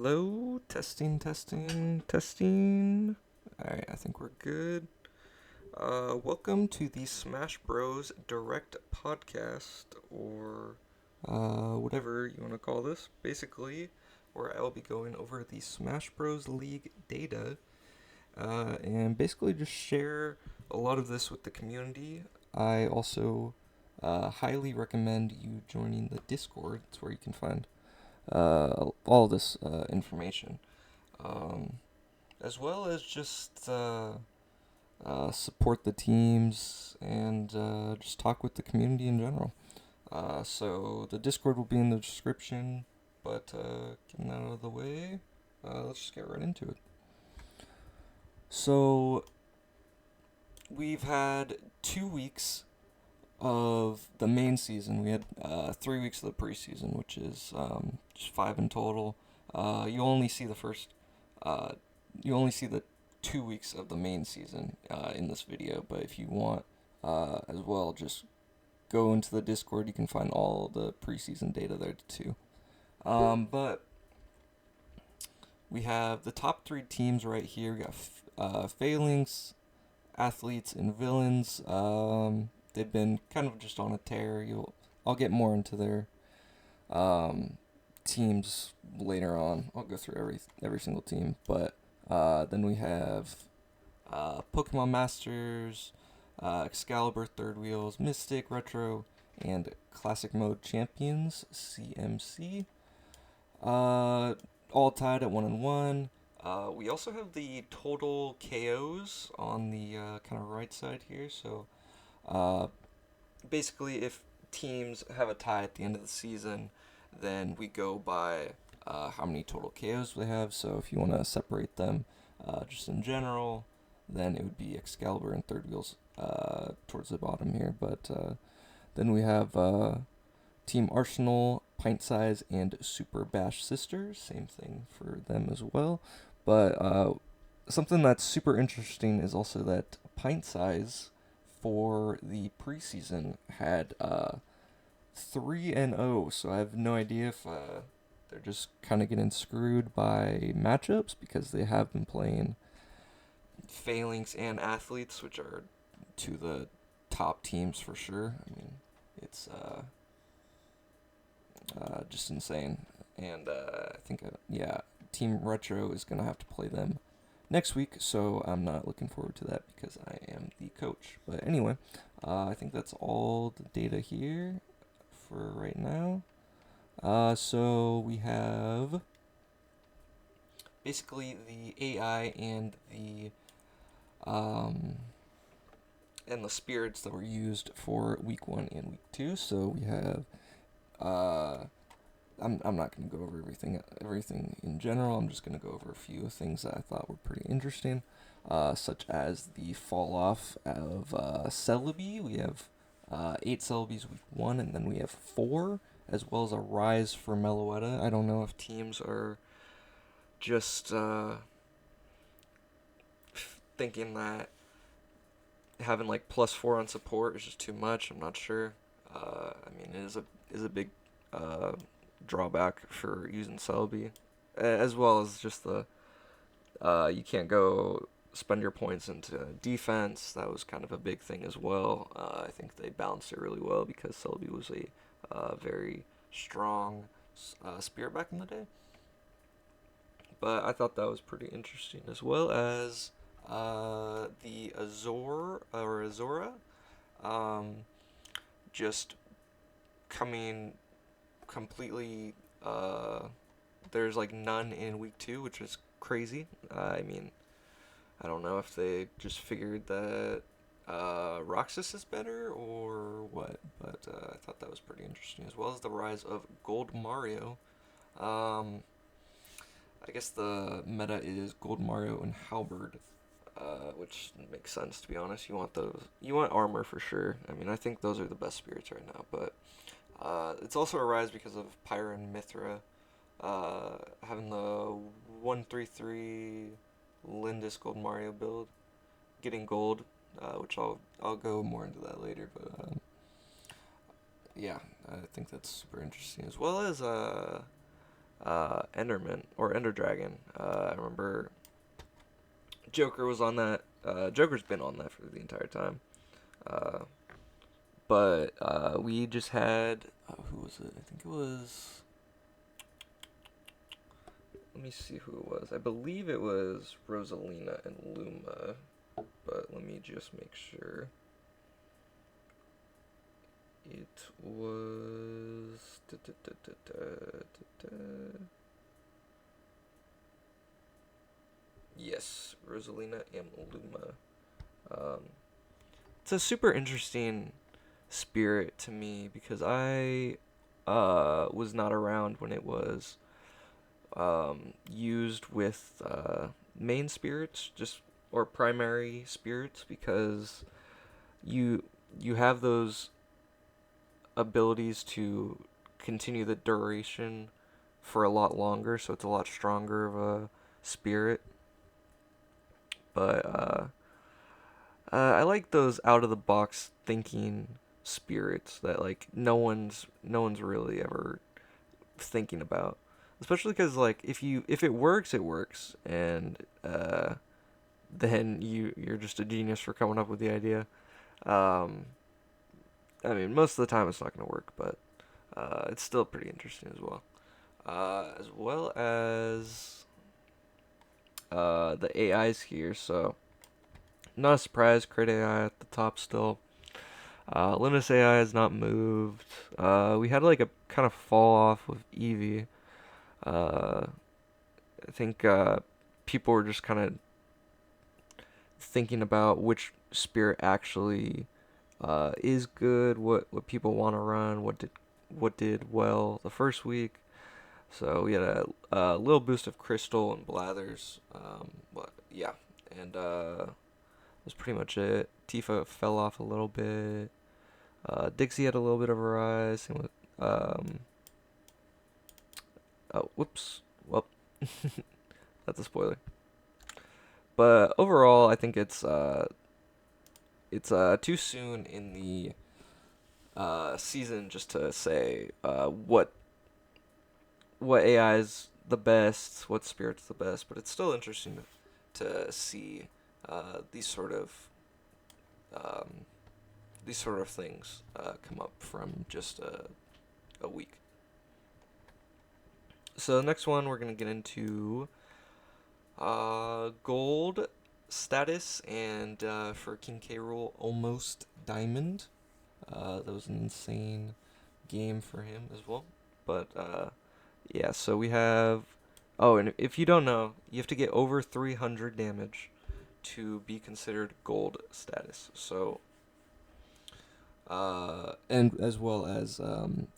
Hello, testing, testing, testing. Alright, I think we're good. Welcome to the Smash Bros. Direct Podcast, or whatever you want to call this, basically, where I'll be going over the Smash Bros. League data, and basically just share a lot of this with the community. I also highly recommend you joining the Discord. It's where you can find all this information, um, as well as just support the teams and just talk with the community in general. So the Discord will be in the description, but getting that out of the way, let's just get right into it. So we've had 2 weeks of the main season. We had 3 weeks of the preseason, which is just five in total. You only see the first, uh, you only see the 2 weeks of the main season in this video. But if you want as well, just go into the Discord. You can find all the preseason data there too. But we have the top three teams right here. We got Phalanx, Athletes, and Villains. They've been kind of just on a tear. I'll get more into their teams later on. I'll go through every single team, but then we have Pokemon Masters, Excalibur, Third Wheels, Mystic, Retro, and Classic Mode Champions (CMC). All tied at 1-1. We also have the total KOs on the kind of right side here. So uh, basically, if teams have a tie at the end of the season, then we go by how many total KOs they have. So if you want to separate them just in general, then it would be Excalibur and Third Wheels towards the bottom here. But then we have Team Arsenal, Pint Size, and Super Bash Sisters. Same thing for them as well. But something that's super interesting is also that Pint Size for the preseason had 3-0. So I have no idea if they're just kind of getting screwed by matchups, because they have been playing Phalanx and Athletes, which are two of the top teams for sure. I mean, it's just insane. And I think, Team Retro is going to have to play them next week, so I'm not looking forward to that because I am the coach. But anyway, I think that's all the data here for right now. So we have basically the AI and the spirits that were used for week 1 and week 2. So we have I'm not going to go over everything in general. I'm just going to go over a few things that I thought were pretty interesting, such as the fall off of Celebi. We have 8 Celebis week 1, and then we have 4, as well as a rise for Meloetta. I don't know if teams are just thinking that having like +4 on support is just too much. I'm not sure. I mean, it is a big drawback for using Celebi, as well as just the you can't go spend your points into defense. That was kind of a big thing as well. I think they balanced it really well because Celebi was a very strong spirit back in the day. But I thought that was pretty interesting, as well as the Azora, just coming completely. There's like none in week 2, which is crazy. I mean, I don't know if they just figured that Roxas is better or what, but I thought that was pretty interesting, as well as the rise of Gold Mario. I guess the meta is Gold Mario and Halberd, which makes sense, to be honest. You want those. You want armor for sure. I mean, I think those are the best spirits right now, but it's also a rise because of Pyra and Mithra having the 133 Lindis Gold Mario build, getting gold, which I'll go more into that later. But yeah, I think that's super interesting, as well as Enderman or Ender Dragon. I remember Joker was on that. Joker's been on that for the entire time. Uh, but we just had who was it? I think it was. Let me see who it was. I believe it was Rosalina and Luma, but let me just make sure. It was. Yes, Rosalina and Luma. Um, it's a super interesting spirit to me because I was not around when it was used with main spirits, just or primary spirits, because you you have those abilities to continue the duration for a lot longer, so it's a lot stronger of a spirit. But I like those out of the box thinking spirits that like no one's really ever thinking about. Especially because like if it works, it works, and then you're just a genius for coming up with the idea. Um, I mean, most of the time it's not gonna work, but it's still pretty interesting as well as the AIs here. So not a surprise, Crit AI at the top still. Linus AI has not moved. We had like a kind of fall off with Eevee. Uh, I think people were just kind of thinking about which spirit actually is good, what people want to run, what did well the first week. So we had a little boost of Crystal and Blathers. But yeah, and that's pretty much it. Tifa fell off a little bit. Dixie had a little bit of a rise. Same with oh, whoops. Well, that's a spoiler. But overall, I think it's too soon in the season just to say what AI is the best, what spirit's the best. But it's still interesting to see these sort of um, these sort of things come up from just a week. So the next one we're gonna get into gold status, and for King K. Rool, almost diamond. That was an insane game for him as well. But yeah, so we have. Oh, and if you don't know, you have to get over 300 damage to be considered gold status. So, and as well as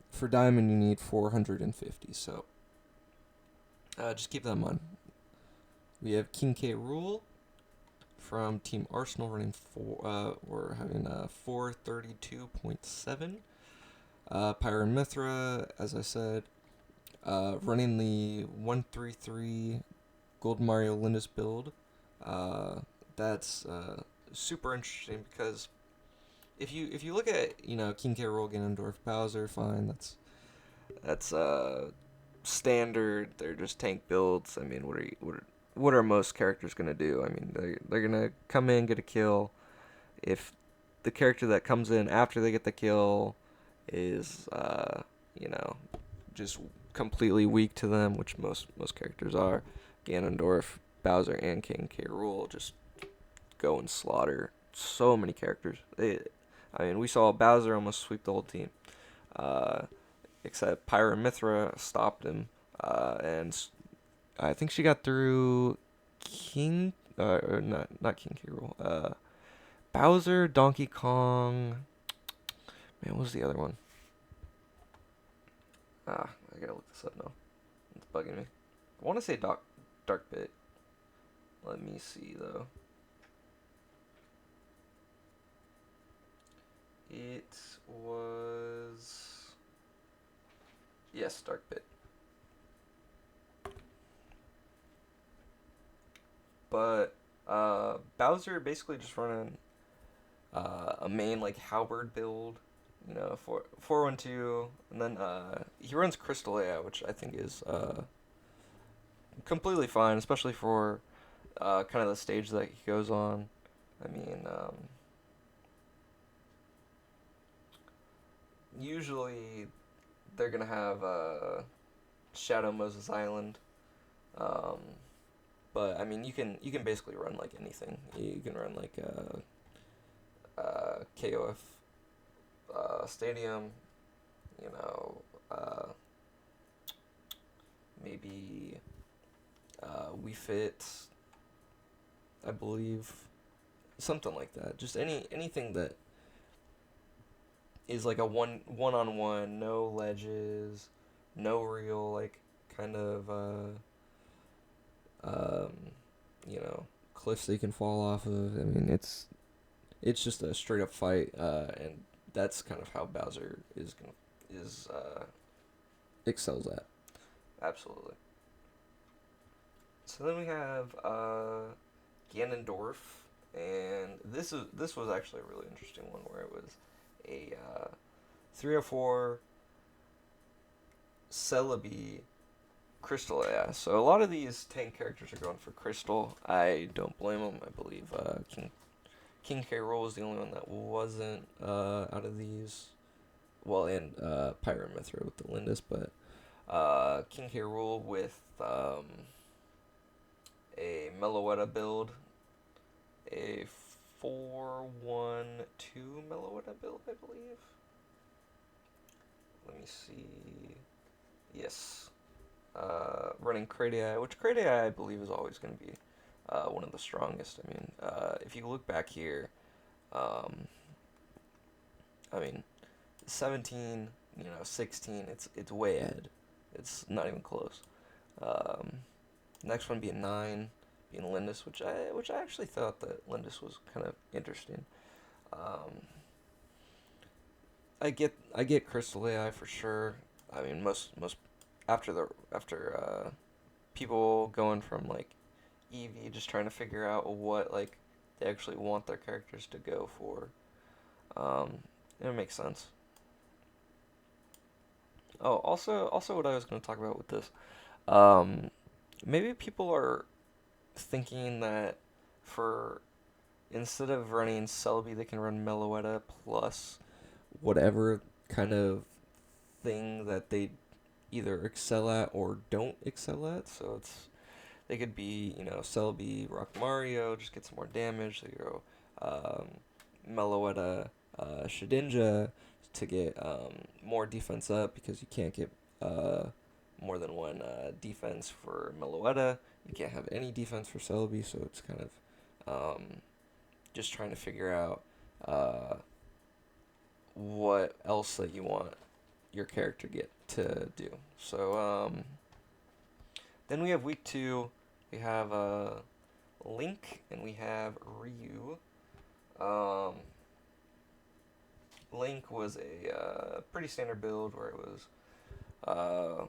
for diamond, you need 450. So, just keep that in mind. We have King K. Rool from Team Arsenal running we're having 432.7. Pyra Mithra, as I said, running the 133 Gold Mario Linus build. That's super interesting because if you look at King K. Rool, Ganondorf, Bowser, fine, that's standard. They're just tank builds. I mean, what are most characters gonna do? I mean, they're gonna come in, get a kill. If the character that comes in after they get the kill is you know just completely weak to them, which most characters are, Ganondorf, Bowser, and King K. Rool just go and slaughter so many characters. I mean, we saw Bowser almost sweep the whole team, uh, except Pyra Mithra stopped him, and I think she got through King, or not King K. Rool, Bowser, Donkey Kong. Man, what was the other one? I gotta look this up now. It's bugging me. I want to say Dark Bit. Let me see though. It was yes, Dark Bit. But Bowser basically just running a main like halberd build, 412, and then he runs Crystal AI, which I think is completely fine, especially for kind of the stage that he goes on. I mean, usually they're gonna have Shadow Moses Island, um, but I mean you can basically run like anything. You can run like KOF Stadium, you know, maybe We Fit, I believe, something like that. Just anything that is like a one on one, no ledges, no real like kind of um, cliffs that you can fall off of. I mean, it's just a straight up fight, and that's kind of how Bowser is excels at. Absolutely. So then we have Ganondorf, and this was actually a really interesting one where it was a 304 Celebi Crystal AI. So a lot of these tank characters are going for Crystal. I don't blame them. I believe King K. Rool was the only one that wasn't out of these. Well, and Pyra Mythra with the Lindis, but King K. Rool with a Meloetta build, a 4-1-2 Meloetta build, I believe. Let me see. Yes. Running Cradii, which Cradii I believe is always going to be one of the strongest. I mean, if you look back here, um, I mean, 17, 16, it's way ahead. It's not even close. Um, Next one being 9, being Lindis, which I actually thought that Lindis was kind of interesting. Um, I get Crystal AI for sure. I mean, most after people going from like Eevee, just trying to figure out what like they actually want their characters to go for. Um, it makes sense. Oh, also what I was going to talk about with this, um, maybe people are thinking that for instead of running Celebi, they can run Meloetta plus whatever kind of thing that they either excel at or don't excel at. So they could be Celebi, Rock Mario, just get some more damage. They go Meloetta, Shedinja to get more defense up because you can't get more than one defense for Meloetta. You can't have any defense for Celebi, so it's kind of just trying to figure out uh, what else that you want your character get to do. So then we have week 2. We have Link and we have Ryu. Um, Link was a pretty standard build where it was uh,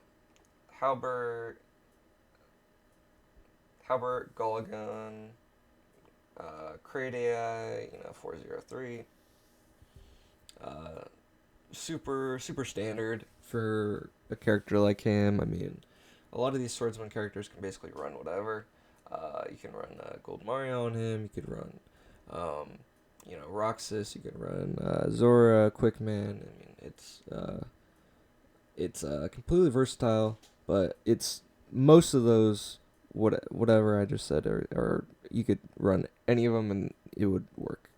Halbert, Gulligan, Crate AI, 403. Uh, super standard for a character like him. I mean, a lot of these swordsman characters can basically run whatever. You can run Gold Mario on him. You could run, Roxas. You could run Zora, Quickman. I mean, it's completely versatile, but it's most of those whatever I just said, or you could run any of them and it would work.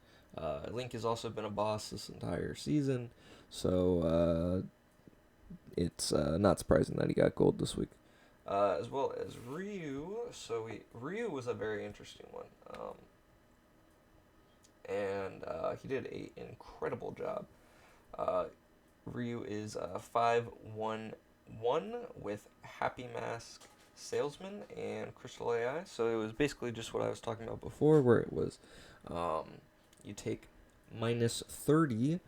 Link has also been a boss this entire season, so it's not surprising that he got gold this week. As well as Ryu. So Ryu was a very interesting one, and he did an incredible job. Uh, Ryu is 5-1-1 with Happy Mask Salesman and Crystal AI. So it was basically just what I was talking about before, where it was you take minus 30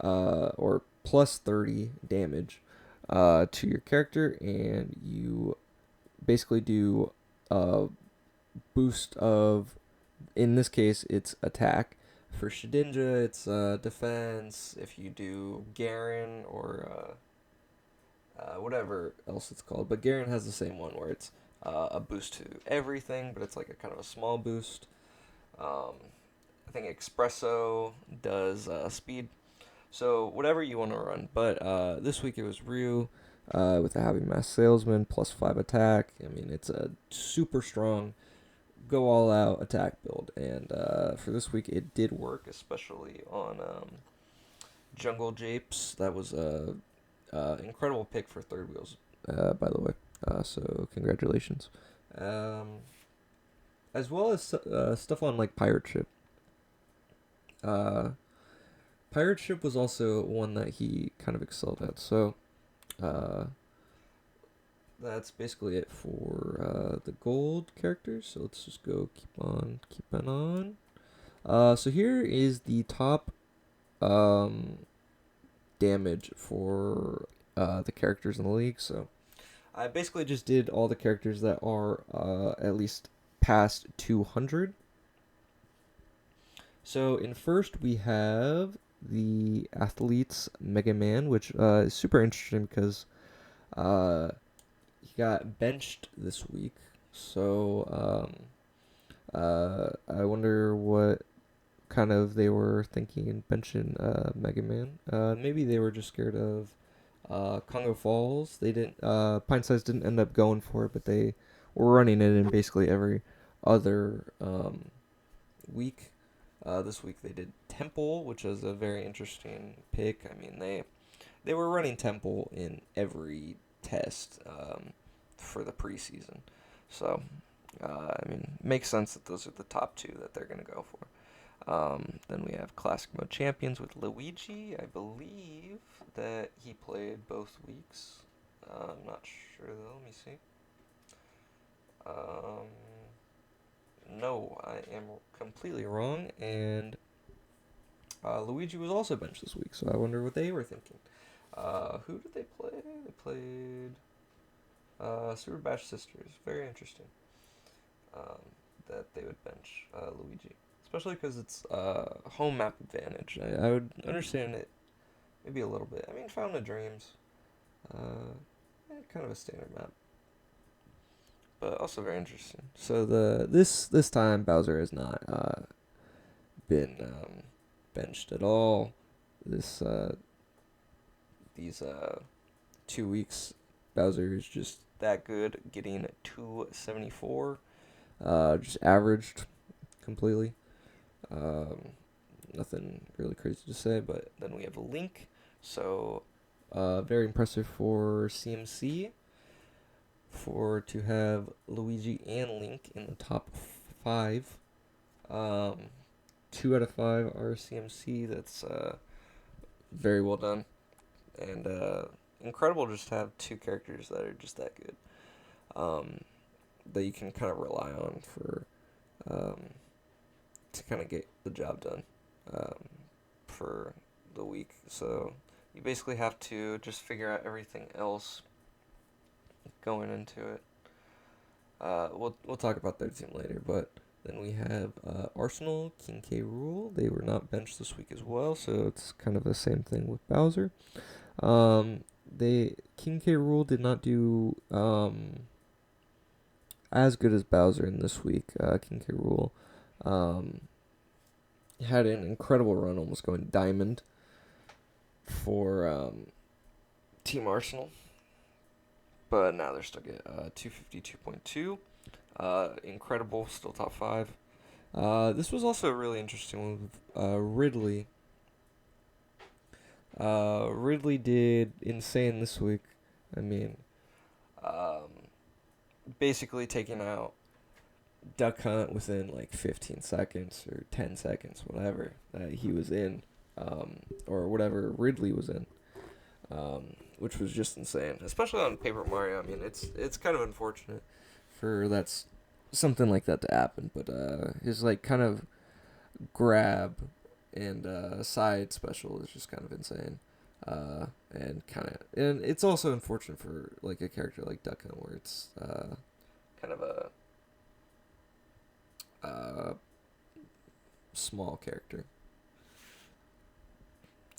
or plus 30 damage to your character, and you basically do a boost of, in this case, it's attack. For Shedinja, it's defense. If you do Garen or whatever else it's called. But Garen has the same one where it's a boost to everything, but it's like a kind of a small boost. Um, I think Espresso does speed. So whatever you want to run. But this week it was Ryu with a Heavy Mass Salesman plus 5 attack. I mean, it's a super strong go all out attack build. And for this week it did work, especially on Jungle Japes. That was a incredible pick for third wheels, by the way. So congratulations. As well as stuff on like Pirate Ship. Uh, Pirate Ship was also one that he kind of excelled at. So uh, that's basically it for the gold characters. So let's just go keeping on. So here is the top um, damage for the characters in the league. So I basically just did all the characters that are at least past 200. So in first we have the Athletes Mega Man, which is super interesting because he got benched this week. So I wonder what kind of they were thinking in benching Mega Man. Maybe they were just scared of Congo Falls. They didn't. Pint Size didn't end up going for it, but they were running it in basically every other week. This week they did Temple, which is a very interesting pick. I mean, they were running Temple in every test for the preseason, so I mean, makes sense that those are the top two that they're gonna go for. Then we have Classic Mode Champions with Luigi. I believe that he played both weeks. I'm not sure though. Let me see. No, I am completely wrong, and Luigi was also benched this week, so I wonder what they were thinking. Who did they play? They played Super Bash Sisters. Very interesting that they would bench Luigi. Especially because it's home map advantage. I would understand it maybe a little bit. I mean, Fountain of Dreams, kind of a standard map, but also very interesting. So this time Bowser has not been benched at all. These 2 weeks, Bowser is just that good, getting 274. Just averaged completely. Nothing really crazy to say, but then we have a Link. So, very impressive for CMC to have Luigi and Link in the top 5. 2 out of 5 are CMC. That's very well done, and incredible just to have 2 characters that are just that good. That you can kind of rely on for to kind of get the job done for the week. So you basically have to just figure out everything else going into it. We'll talk about their team later, but then we have Arsenal, King K. Rool. They were not benched this week as well, so it's kind of the same thing with Bowser. King K. Rool did not do as good as Bowser in this week. King K. Rool had an incredible run, almost going diamond for Team Arsenal. But now they're stuck at 252.2. Incredible, still top 5. This was also a really interesting one with Ridley. Ridley did insane this week. I mean, basically taking out Duck Hunt within like 15 seconds or 10 seconds, whatever that he was in, or whatever Ridley was in, which was just insane, especially on Paper Mario. I mean, it's kind of unfortunate for something like that to happen, but his like kind of grab and side special is just kind of insane, and it's also unfortunate for like a character like Duck Hunt where it's kind of a small character.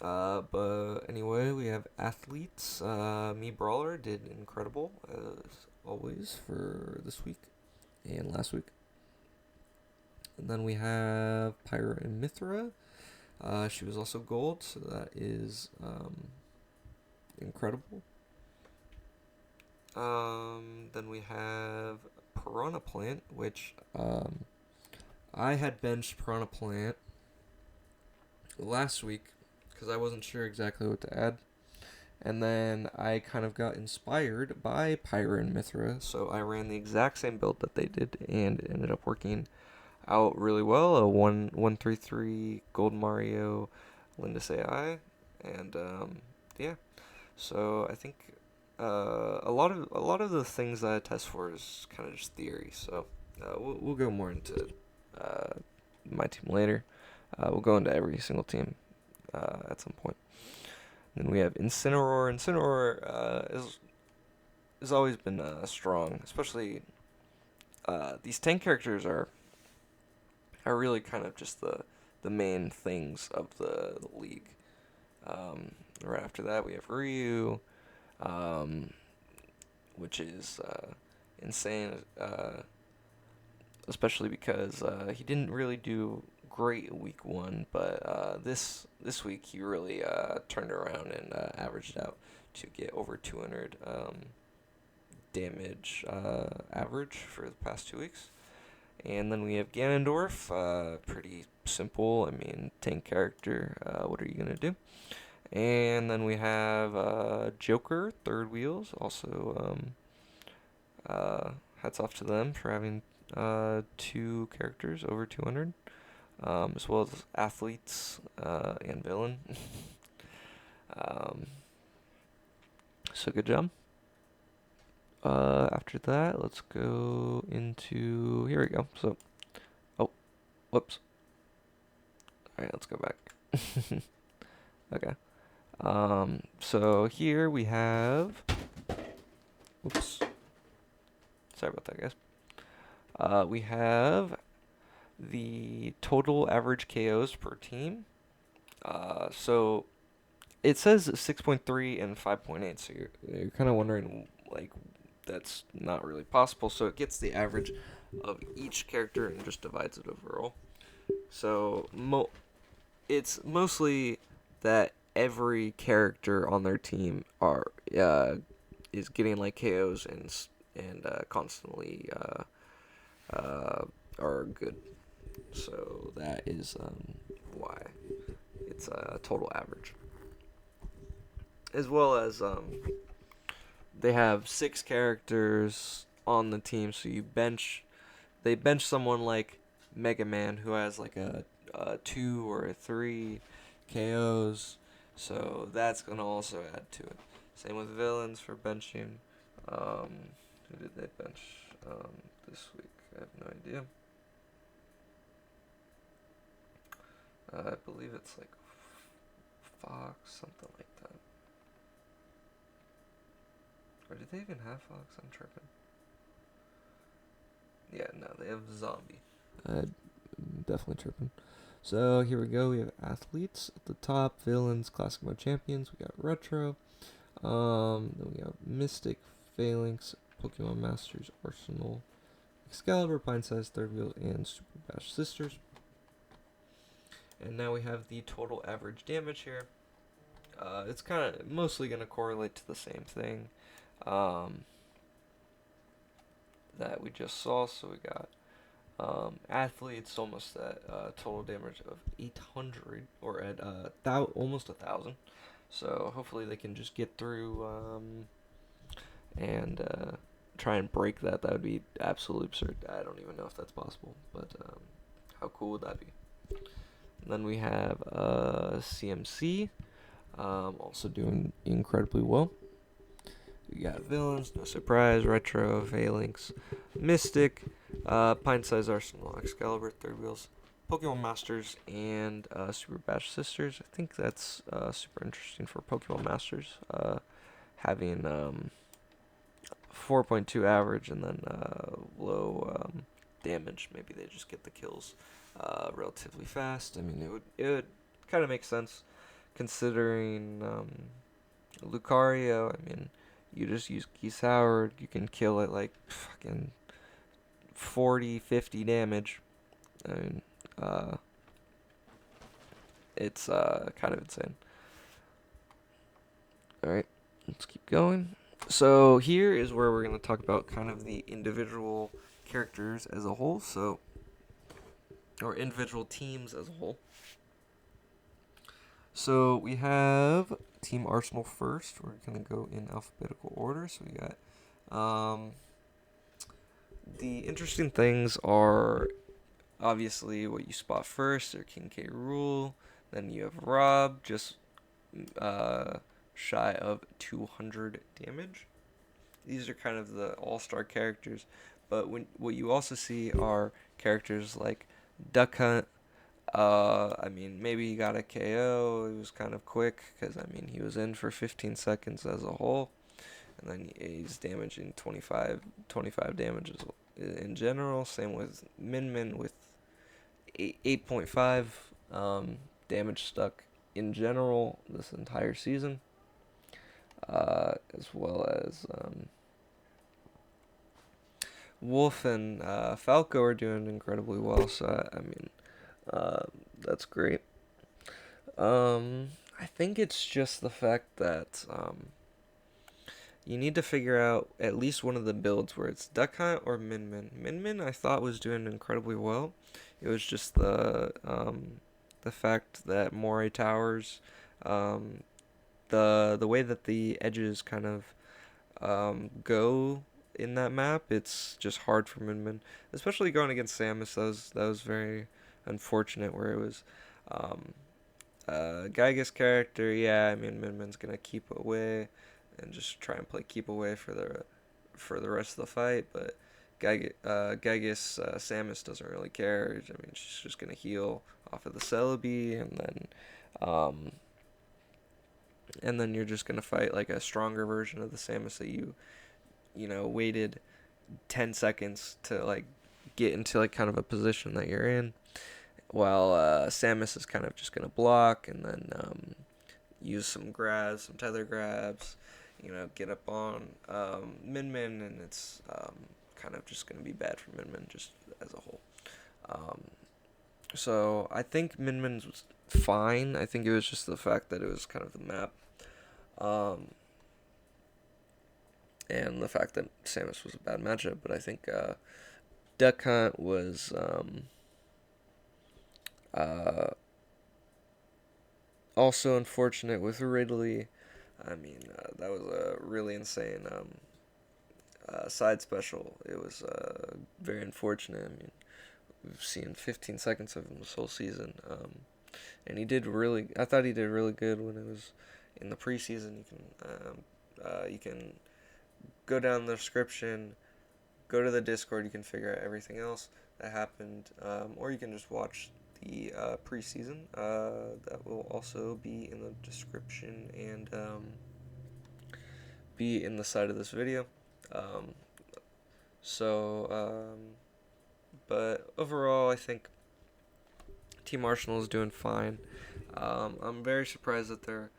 But anyway, we have athletes. Me Brawler did incredible as always for this week and last week. And then we have Pyra and Mithra. She was also gold, so that is incredible. Then we have Piranha Plant, which I had benched Piranha Plant last week because I wasn't sure exactly what to add. And then I kind of got inspired by Pyra and Mithra, so I ran the exact same build that they did, and it ended up working out really well. A 1-1-3-3 Gold Mario, Lindis AI, and yeah. So I think a lot of the things that I test for is kind of just theory. So we'll go more into uh, my team later. We'll go into every single team at some point. Then we have Incineroar. Incineroar has always been strong, especially these tank characters are really kind of just the main things of the league. Right after that, we have Ryu, which is insane, especially because he didn't really do great week one, but this week he really turned around and averaged out to get over 200 damage average for the past 2 weeks. And then we have Ganondorf, pretty simple. I mean, tank character. What are you gonna do? And then we have Joker, third wheels. Also, hats off to them for having two characters over 200, as well as athletes and villain. um, so good job. After that, let's go into, here we go. So, oh, whoops. All right, let's go back. Okay. So here we have, oops. Sorry about that, guys. We have the total average KOs per team. So it says 6.3 and 5.8. So you're kind of wondering, like, that's not really possible. So it gets the average of each character and just divides it overall. So it's mostly that every character on their team is getting like KOs and constantly are good. So that is why it's a total average. As well as they have 6 characters on the team, so they bench someone like Mega Man who has like a 2 or a 3 KOs, so that's gonna also add to it. Same with villains for benching. Who did they bench this week? I have no idea. I believe it's like Fox, something like that. Or did they even have Fox? I'm tripping. Yeah, no, they have Zombie. Definitely tripping. So here we go. We have athletes at the top, villains, classic mode champions. We got retro. Then we have Mystic, Phalanx, Pokemon Masters, Arsenal, Excalibur, Pine Size, Third Wheel, and Super Bash Sisters. And now we have the total average damage here. It's kind of mostly going to correlate to the same thing that we just saw. So we got athletes almost at total damage of 800, or at almost 1,000. So hopefully they can just get through and try and break that. That would be absolutely absurd. I don't even know if that's possible, but how cool would that be? And then we have CMC, also doing incredibly well. We got villains, no surprise, retro, Phalanx, Mystic, Pint Size Arsenal, Excalibur, Third Wheels, Pokemon Masters, and Super Bash Sisters. I think that's super interesting for Pokemon Masters, having 4.2 average and then low damage. Maybe they just get the kills relatively fast. I mean, it would kind of make sense, considering Lucario, I mean, you just use Geese Howard, you can kill it like fucking 40, 50 damage. I mean, uh, it's kind of insane. Alright, let's keep going. So here is where we're going to talk about kind of the individual characters as a whole, so or individual teams as a whole. So we have Team Arsenal first. We're going to go in alphabetical order. So we got the interesting things are obviously what you spot first. They're King K. Rool. Then you have Rob, just shy of 200 damage. These are kind of the all-star characters. But what you also see are characters like Duck Hunt. I mean, maybe he got a KO. It was kind of quick because, I mean, he was in for 15 seconds as a whole. And then he's damaging 25 damages in general. Same with Min Min with 8.5 damage stuck in general this entire season. As well as Wolf and Falco are doing incredibly well. So, I mean, that's great. I think it's just the fact that you need to figure out at least one of the builds where it's Duck Hunt or Min Min. Min Min I thought was doing incredibly well. It was just the fact that Moray Towers, the way that the edges kind of go in that map, it's just hard for Min Min, especially going against Samus. That was very unfortunate where it was Gygas character. Yeah, I mean Min Min's gonna keep away and just try and play keep away for the rest of the fight, but Gygas Samus doesn't really care. I mean, she's just gonna heal off of the Celebi, and then you're just gonna fight like a stronger version of the Samus that you waited 10 seconds to like get into like kind of a position that you're in, while Samus is kind of just gonna block and then use some tether grabs, get up on Min Min, and it's kind of just gonna be bad for Min Min just as a whole. So I think Min Min's was fine. I think it was just the fact that it was kind of the map. And the fact that Samus was a bad matchup, but I think Duck Hunt was also unfortunate with Ridley. I mean, that was a really insane side special. It was very unfortunate. I mean, we've seen 15 seconds of him this whole season, and I thought he did really good when it was in the preseason. You can go down the description, go to the Discord. You can figure out everything else that happened, or you can just watch the preseason. That will also be in the description and be in the side of this video. But overall, I think Team Arsenal is doing fine. I'm very surprised that they're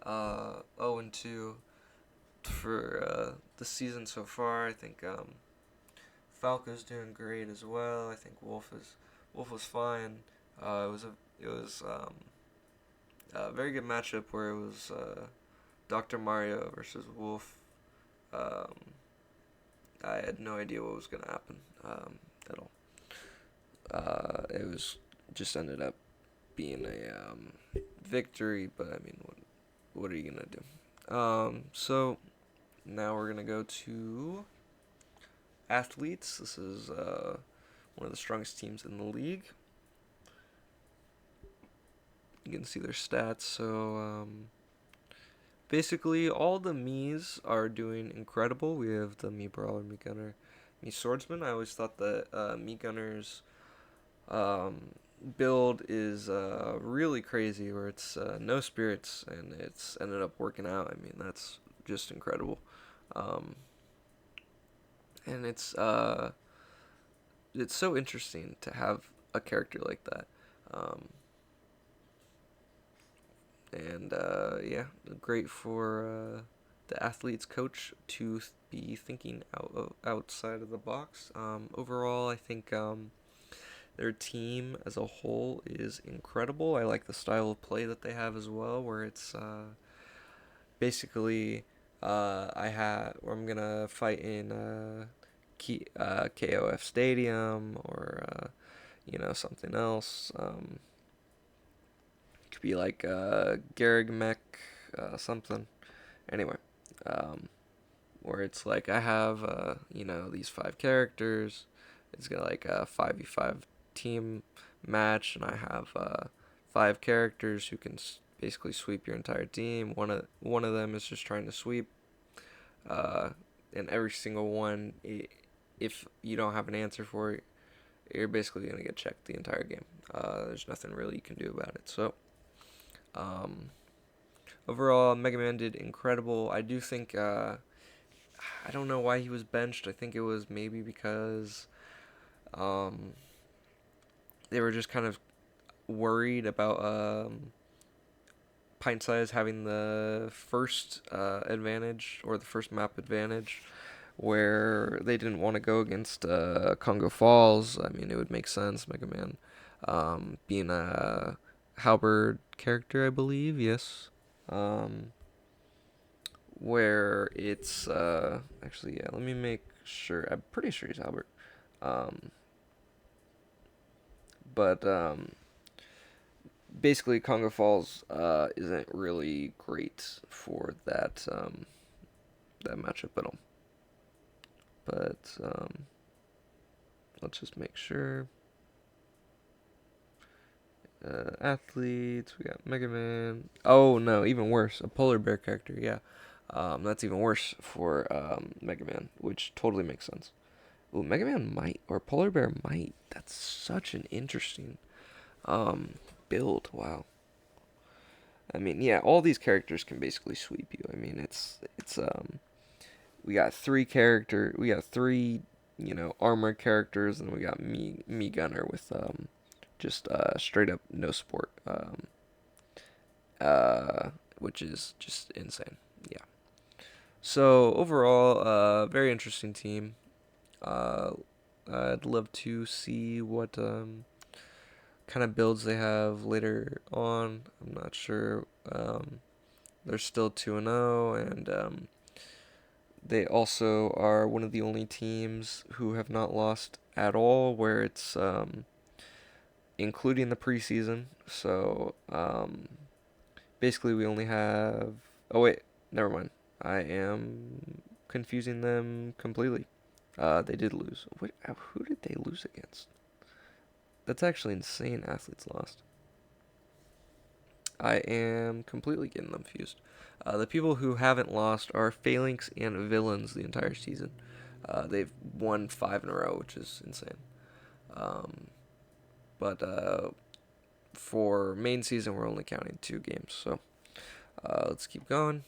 0-2 for the season so far. I think Falco's doing great as well. I think Wolf was fine. It was a very good matchup where it was Dr. Mario versus Wolf. I had no idea what was gonna happen at all. It was just ended up being a victory, but I mean, what are you gonna do? So now we're gonna go to athletes. This is one of the strongest teams in the league. You can see their stats. So basically, all the Miis are doing incredible. We have the Mii Brawler, Mii Gunner, Mii Swordsman. I always thought that Mii Gunner's build is really crazy, where it's no spirits, and it's ended up working out. I mean, that's just incredible. And it's so interesting to have a character like that. And yeah, great for the athlete's coach to be thinking outside of the box. Overall, I think their team as a whole is incredible. I like the style of play that they have as well, where it's basically I'm gonna fight in KOF Stadium or something else. Could be like Garrig Mech something. Anyway, um, where it's like I have these 5 characters. It's gonna like a 5v5 team match, and I have 5 characters who can basically sweep your entire team. One of them is just trying to sweep, uh, and every single one, if you don't have an answer for it, you're basically gonna get checked the entire game. There's nothing really you can do about it. So, um, overall, Mega Man did incredible. I do think I don't know why he was benched. I think it was maybe because um, they were just kind of worried about Pint Size having the first advantage or the first map advantage, where they didn't want to go against Congo Falls. I mean, it would make sense. Mega Man being a halberd character, I believe. Yes. Um, where it's actually, yeah, let me make sure. I'm pretty sure he's Albert. Um, but basically, Congo Falls isn't really great for that matchup at all. But let's just make sure. Athletes, we got Mega Man. Oh no, even worse, a polar bear character. Yeah, that's even worse for Mega Man, which totally makes sense. Ooh, Mega Man might or polar bear might. That's such an interesting build. Wow. I mean, yeah, all these characters can basically sweep you. I mean, it's we got three, armored characters, and we got me gunner with just straight up no support, uh, which is just insane. Yeah. So overall, very interesting team. Uh, I'd love to see what kind of builds they have later on. I'm not sure. They're still 2-0, and they also are one of the only teams who have not lost at all, where it's including the preseason. So basically, we only have. Oh wait, never mind. I am confusing them completely. They did lose. Who did they lose against? That's actually insane. Athletes lost. I am completely getting them confused. The people who haven't lost are Phalanx and Villains the entire season. They've won 5 in a row, which is insane. Um, but for main season, we're only counting 2 games. So let's keep going.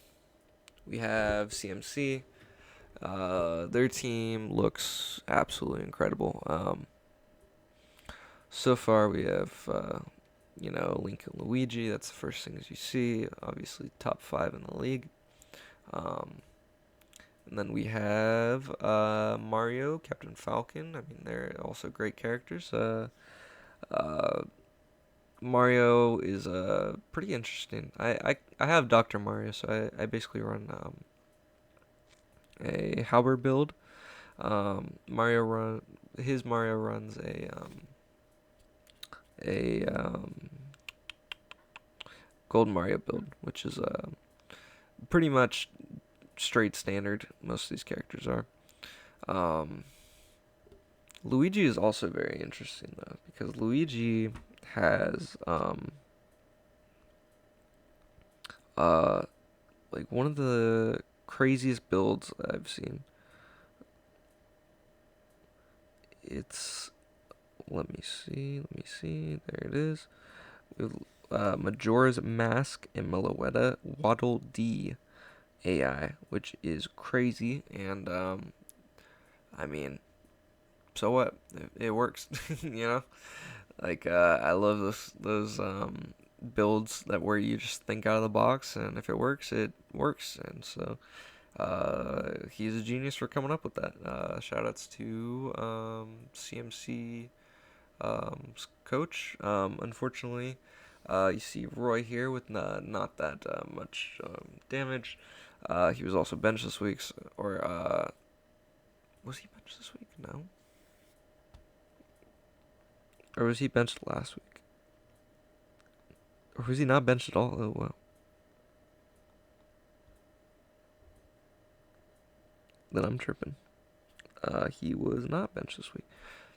We have CMC. Their team looks absolutely incredible. So far, we have Link and Luigi. That's the first things you see. Obviously, top 5 in the league. Um, and then we have Mario, Captain Falcon. I mean, they're also great characters. Uh, Mario is pretty interesting. I have Dr. Mario, so I basically run a halberd build. Mario runs a Gold Mario build, which is pretty much straight standard. Most of these characters are. Um, Luigi is also very interesting though, because Luigi has uh like one of the craziest builds I've seen. It's let me see. There it is. With Majora's Mask and Meloetta Waddle Dee AI, which is crazy. And I mean, so what? It works, you know. Like I love those builds that where you just think out of the box, and if it works, it works. And so he's a genius for coming up with that. Shout outs to CMC coach. Unfortunately, you see Roy here with not that much damage. He was also benched this week, or was he benched this week? No. Or was he benched last week? Or was he not benched at all? Oh, wow. Then I'm tripping. He was not benched this week.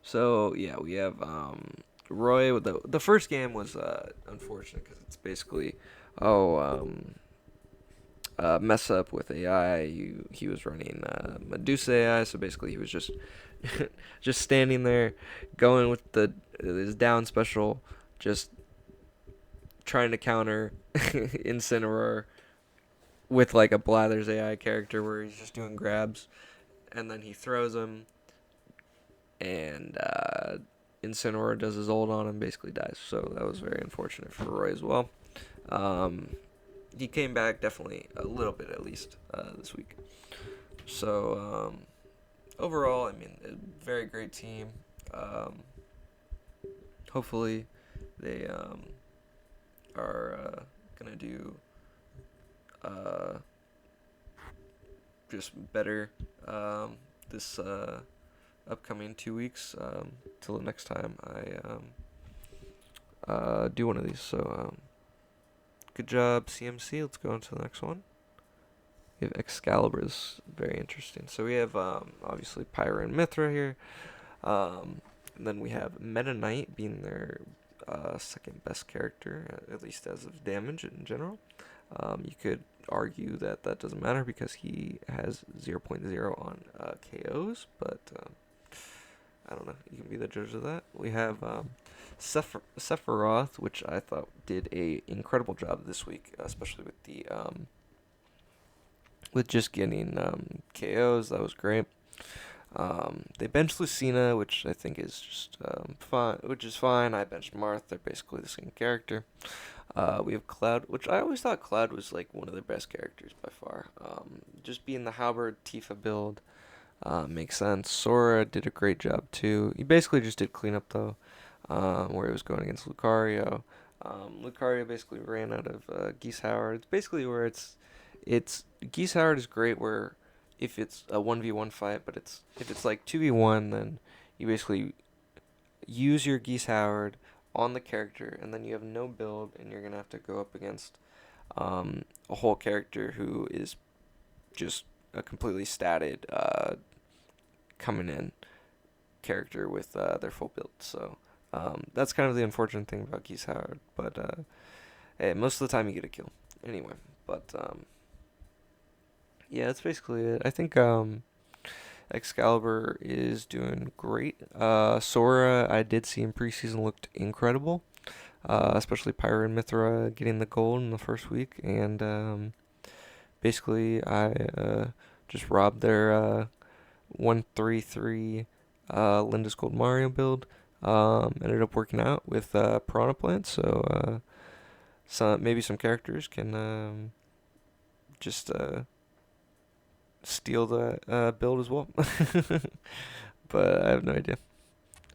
So, yeah, we have Roy. The first game was unfortunate because it's basically, mess up with AI. He was running Medusa AI, so basically he was just just standing there, going with his down special, just trying to counter Incineroar with like a Blathers AI character where he's just doing grabs, and then he throws him, and Incineroar does his ult on him, basically dies. So that was very unfortunate for Roy as well. He came back definitely a little bit at least this week. So overall, I mean, a very great team. Hopefully, they are gonna do just better this upcoming 2 weeks till the next time I do one of these. So good job, CMC. Let's go on to the next one. We have Excalibur. This is very interesting. So we have obviously Pyra and Mithra here. And then we have Meta Knight being their second best character, at least as of damage in general. You could argue that that doesn't matter because he has 0.0 on KOs, but I don't know. You can be the judge of that. We have Sephiroth, which I thought did a incredible job this week, especially with the with just getting KOs. That was great. They benched Lucina, which I think is just fine, which is fine. I benched Marth. They're basically the same character. We have Cloud, which I always thought Cloud was like one of their best characters by far. Just being the Halberd Tifa build makes sense. Sora did a great job too. He basically just did cleanup though, where he was going against Lucario. Lucario basically ran out of Geese Howard. It's basically where it's Geese Howard is great where if it's a 1v1 fight, but if it's like 2v1, then you basically use your Geese Howard on the character, and then you have no build, and you're gonna have to go up against a whole character who is just a completely statted coming in character with their full build. So that's kind of the unfortunate thing about Geese Howard, but hey, most of the time you get a kill anyway. But yeah, that's basically it. I think Excalibur is doing great. Sora, I did see in preseason, looked incredible. Especially Pyra and Mithra getting the gold in the first week. And basically, I just robbed their 133 Linda's Gold Mario build. Ended up working out with Piranha Plant. So maybe some characters can just steal the build as well. But I have no idea.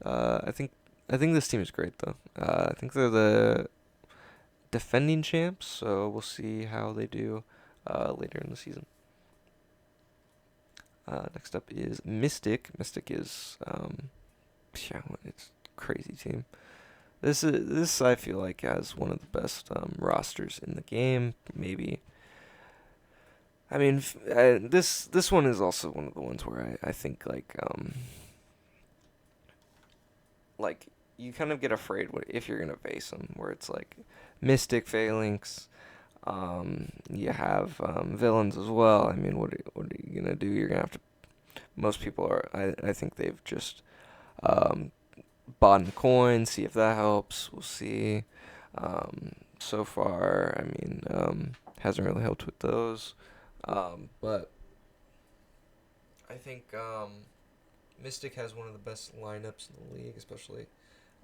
I think this team is great though. I think they're the defending champs, so we'll see how they do later in the season. Next up is Mystic. Mystic is yeah, it's a crazy team. This I feel like has one of the best rosters in the game. Maybe. I mean, this one is also one of the ones where I think like you kind of get afraid if you're gonna face them, where it's like Mystic, Phalanx, you have villains as well. I mean, what are you gonna do? You're gonna have to. Most people are. I think they've just bought in coins. See if that helps. We'll see. So far, I mean, hasn't really helped with those. But I think Mystic has one of the best lineups in the league, especially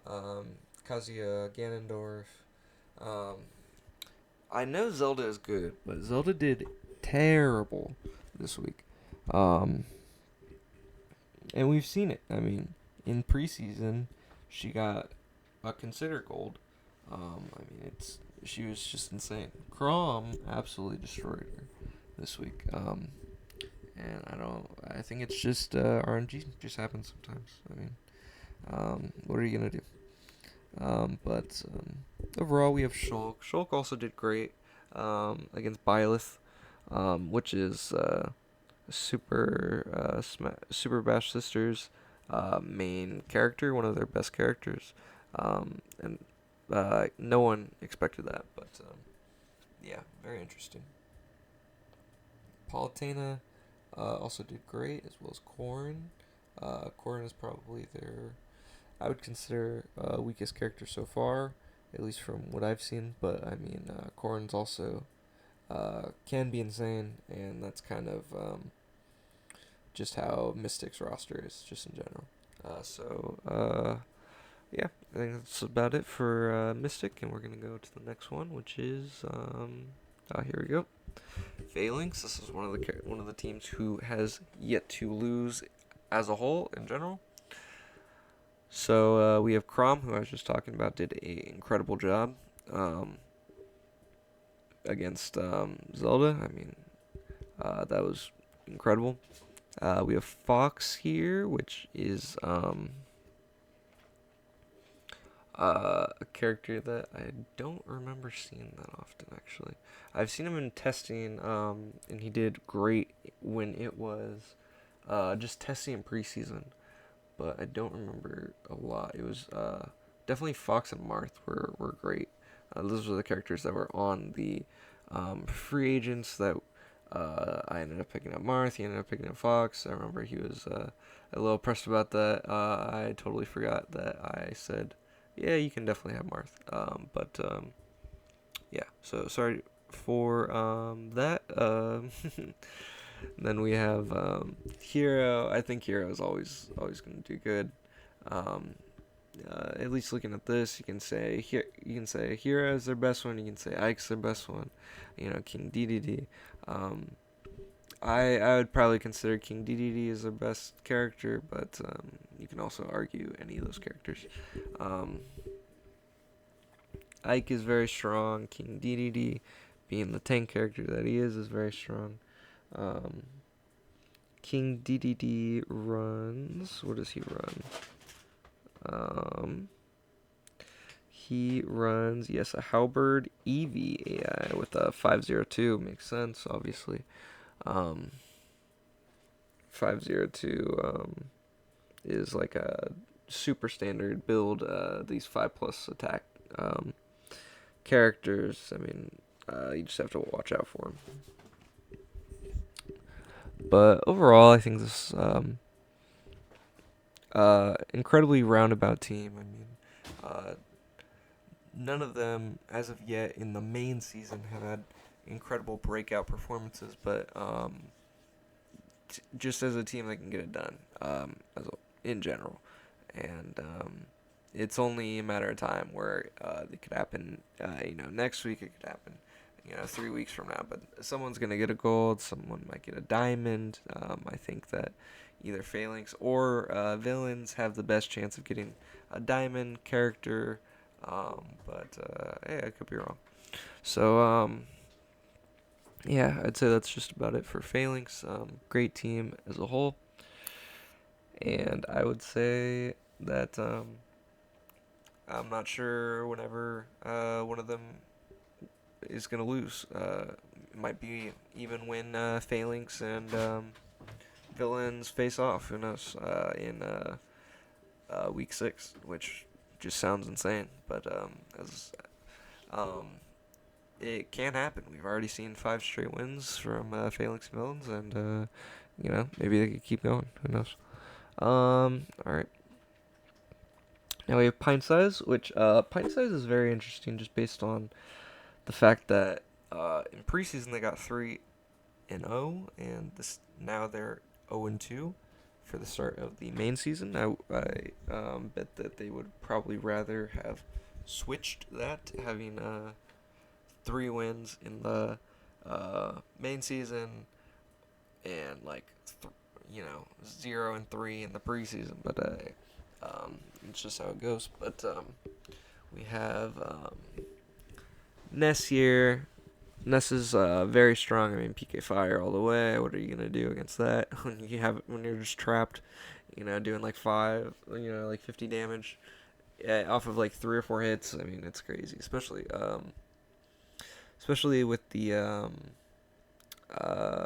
Kazuya Ganondorf, Um, I know Zelda is good, but Zelda did terrible this week. Um, and we've seen it. I mean, in preseason, she got a consider gold. I mean, she was just insane. Crom absolutely destroyed her this week. And I think it's just RNG just happens sometimes. I mean, what are you gonna do? But overall, we have Shulk. Shulk also did great against Byleth, which is Super Bash Sisters main character, one of their best characters. And no one expected that, but yeah, very interesting. Palutena also did great, as well as Corrin. Corrin is probably their, I would consider, weakest character so far, at least from what I've seen. But I mean, Corrin's also can be insane, and that's kind of just how Mystic's roster is, just in general. Yeah, I think that's about it for Mystic, and we're gonna go to the next one, which is here we go. Phalanx. This is one of the teams who has yet to lose as a whole in general. So we have Crom, who I was just talking about, did a incredible job against Zelda. I mean, that was incredible. We have Fox here, which is a character that I don't remember seeing that often, actually. I've seen him in testing, and he did great when it was just testing in preseason, but I don't remember a lot. It was definitely Fox and Marth were great. Those were the characters that were on the free agents that I ended up picking up Marth. He ended up picking up Fox. I remember he was a little pressed about that. I totally forgot that I said, yeah, you can definitely have Marth. But yeah, so sorry for that. Then we have Hero. I think Hero is always going to do good. Um, at least looking at this, you can say Hero is their best one. You can say Ike's their best one. You know, King DDD. Um, I would probably consider King DDD as their best character, but you can also argue any of those characters. Um, Ike is very strong. King DDD, being the tank character that he is very strong. Um, King DDD runs. What does he run? He runs, yes, a Halberd EV AI with a 502. Makes sense, obviously. 502 is like a super standard build. These 5+ attack characters. I mean, you just have to watch out for them. But overall, I think this incredibly roundabout team. I mean, none of them, as of yet, in the main season, have had incredible breakout performances. But just as a team, they can get it done. In general, and it's only a matter of time where it could happen. Next week it could happen. 3 weeks from now. But someone's gonna get a gold. Someone might get a diamond. I think that either Phalanx or villains have the best chance of getting a diamond character. But hey, I could be wrong. So yeah, I'd say that's just about it for Phalanx. Great team as a whole, and I would say that I'm not sure whenever one of them is gonna lose. It might be even when Phalanx and villains face off. Who knows? In week 6, which just sounds insane, but as it can happen. We've already seen 5 straight wins from Phalanx and villains, and maybe they could keep going. Who knows? All right. Now we have Pint Size, which Pint Size is very interesting, just based on the fact that in preseason they got 3-0, and now they're 0-2 for the start of the main season. I bet that they would probably rather have switched that, having 3 wins in the main season and like 0-3 in the preseason. But it's just how it goes. But we have Ness here. Ness is very strong. I mean, PK Fire all the way. What are you gonna do against that when you're just trapped? Doing like like 50 damage, off of like 3 or 4 hits. I mean, it's crazy, especially with the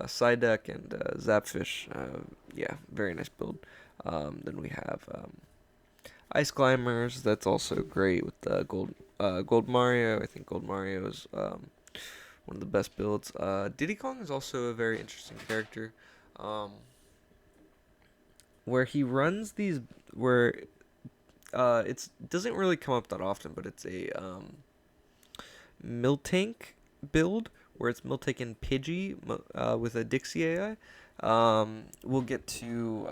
side deck and Zapfish. Yeah, very nice build. Then we have Ice Climbers. That's also great with the Gold Mario. I think Gold Mario is one of the best builds. Diddy Kong is also a very interesting character, where he runs these where it doesn't really come up that often, but it's a Miltank build where it's Miltank and Pidgey with a Dixie AI. We'll get to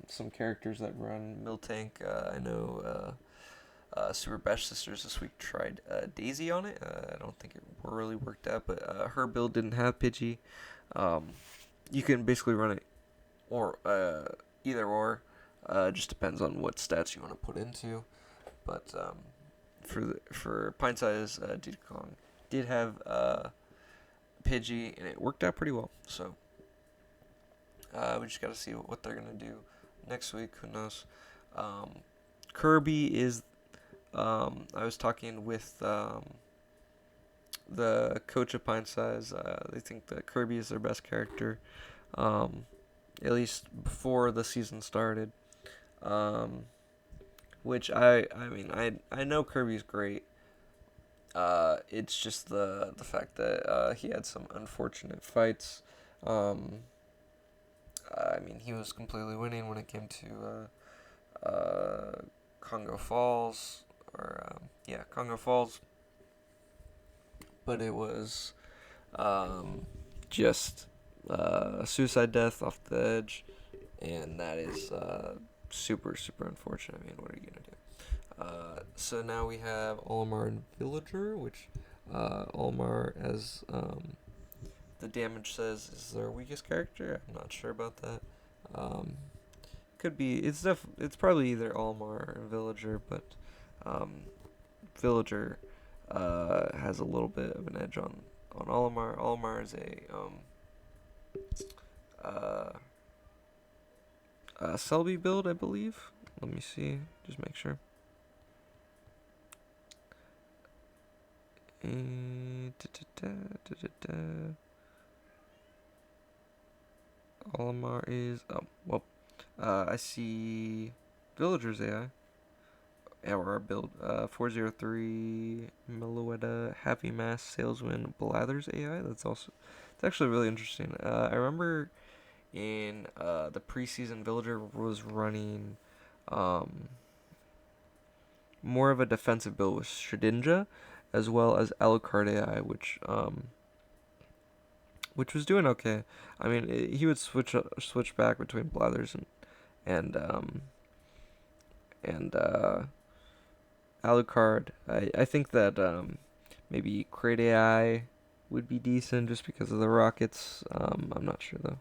some characters that run Miltank. I know Super Bash Sisters this week tried Daisy on it. I don't think it really worked out, but her build didn't have Pidgey. You can basically run it or either or. Just depends on what stats you want to put into. But for Pine Size, Diddy Kong did have Pidgey, and it worked out pretty well. So we just got to see what they're gonna do next week. Who knows? Kirby is. I was talking with the coach of Pine Size. They think that Kirby is their best character, at least before the season started. Which I mean I know Kirby's great. It's just the fact that he had some unfortunate fights. I mean, he was completely winning when it came to Congo Falls, Congo Falls. But it was just a suicide death off the edge, and that is super, super unfortunate. I mean, what are you gonna do? So now we have Olimar and Villager, which Olimar, as the damage says, is their weakest character. I'm not sure about that. Could be. It's probably either Olimar or Villager, but Villager has a little bit of an edge on Olimar. Olimar is a Selby build, I believe. Let me see. Just make sure. Olimar is I see Villagers AI. Our build 403 Meloetta Happy Mass Salesman Blathers AI. It's actually really interesting. I remember in the preseason, Villager was running more of a defensive build with Shedinja, as well as Alucard AI, which was doing okay. I mean, he would switch back between Blathers and Alucard. I think that maybe Crate AI would be decent just because of the rockets. I'm not sure though.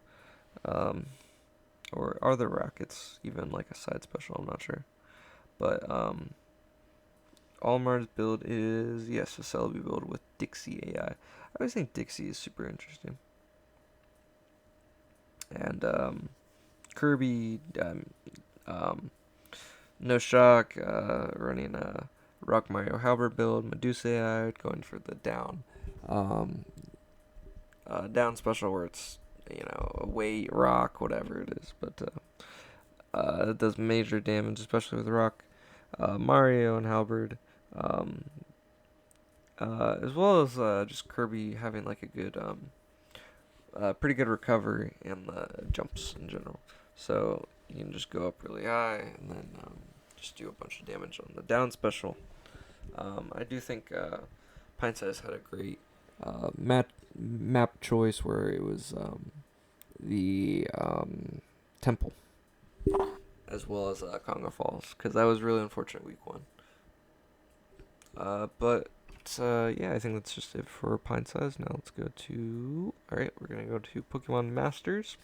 Or are the rockets even like a side special? I'm not sure. But Olimar's build is, yes, a Celebi build with Dixie AI. I always think Dixie is super interesting. And Kirby, No Shock, running a Rock Mario Halberd build. Medusa AI going for the down special where it's a weight rock, whatever it is, but it does major damage, especially with rock. Mario and Halberd, as well as just Kirby having like a good, pretty good recovery and jumps in general. So you can just go up really high and then just do a bunch of damage on the down special. I do think Pine Size had a great map choice where it was the temple, as well as Congo Falls, because that was really unfortunate week 1. But yeah, I think that's just it for Pint Size. Now let's go to. Alright, we're gonna go to Pokemon Masters.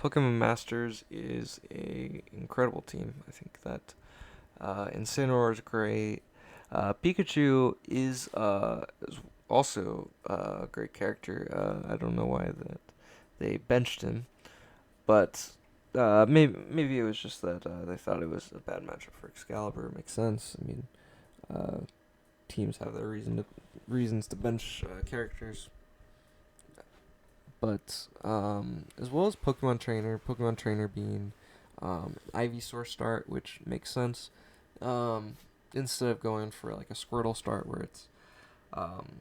Pokemon Masters is a incredible team. I think that Incineroar is great. Pikachu is also a great character. I don't know why that they benched him, but maybe it was just that they thought it was a bad matchup for Excalibur. It makes sense. I mean, uh, teams have their reasons to bench characters. But as well as Pokemon Trainer being Ivysaur start, which makes sense. Instead of going for like a Squirtle start where it's um,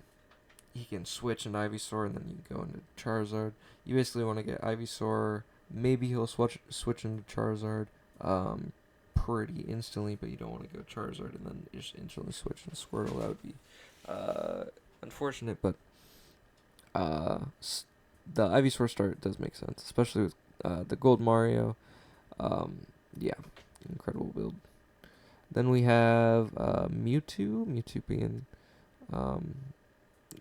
he can switch into Ivysaur and then you go into Charizard. You basically want to get Ivysaur. Maybe he'll switch into Charizard pretty instantly, but you don't want to go Charizard and then just instantly switch into Squirtle. That would be unfortunate, but uh, the Ivysaur start does make sense, especially with the Gold Mario. Um, yeah, incredible build. Then we have Mewtwo. Mewtwo being um,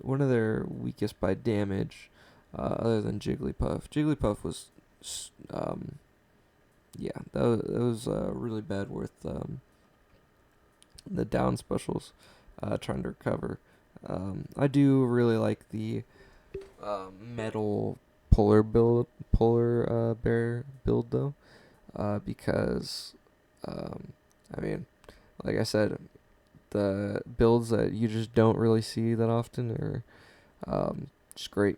one of their weakest by damage, other than Jigglypuff. Jigglypuff was, yeah, that was really bad with the down specials, trying to recover. I do really like the metal polar bear build though, because I mean, like I said, the builds that you just don't really see that often are just great,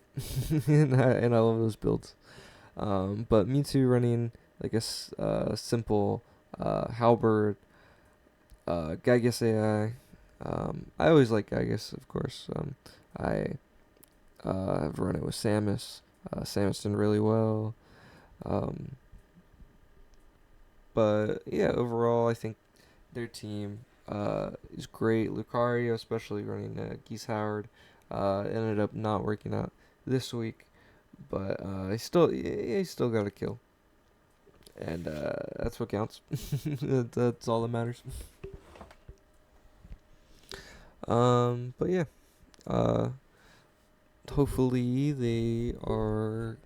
and I love those builds. But Mewtwo running like a simple Halberd, Gygas AI. I always like Gygas, of course. I have run it with Samus. Samus did really well. Um, but yeah, overall, I think their team is great. Lucario, especially running Geese Howard, ended up not working out this week, but he still got a kill, and that's what counts. That's all that matters. But yeah, uh, hopefully they are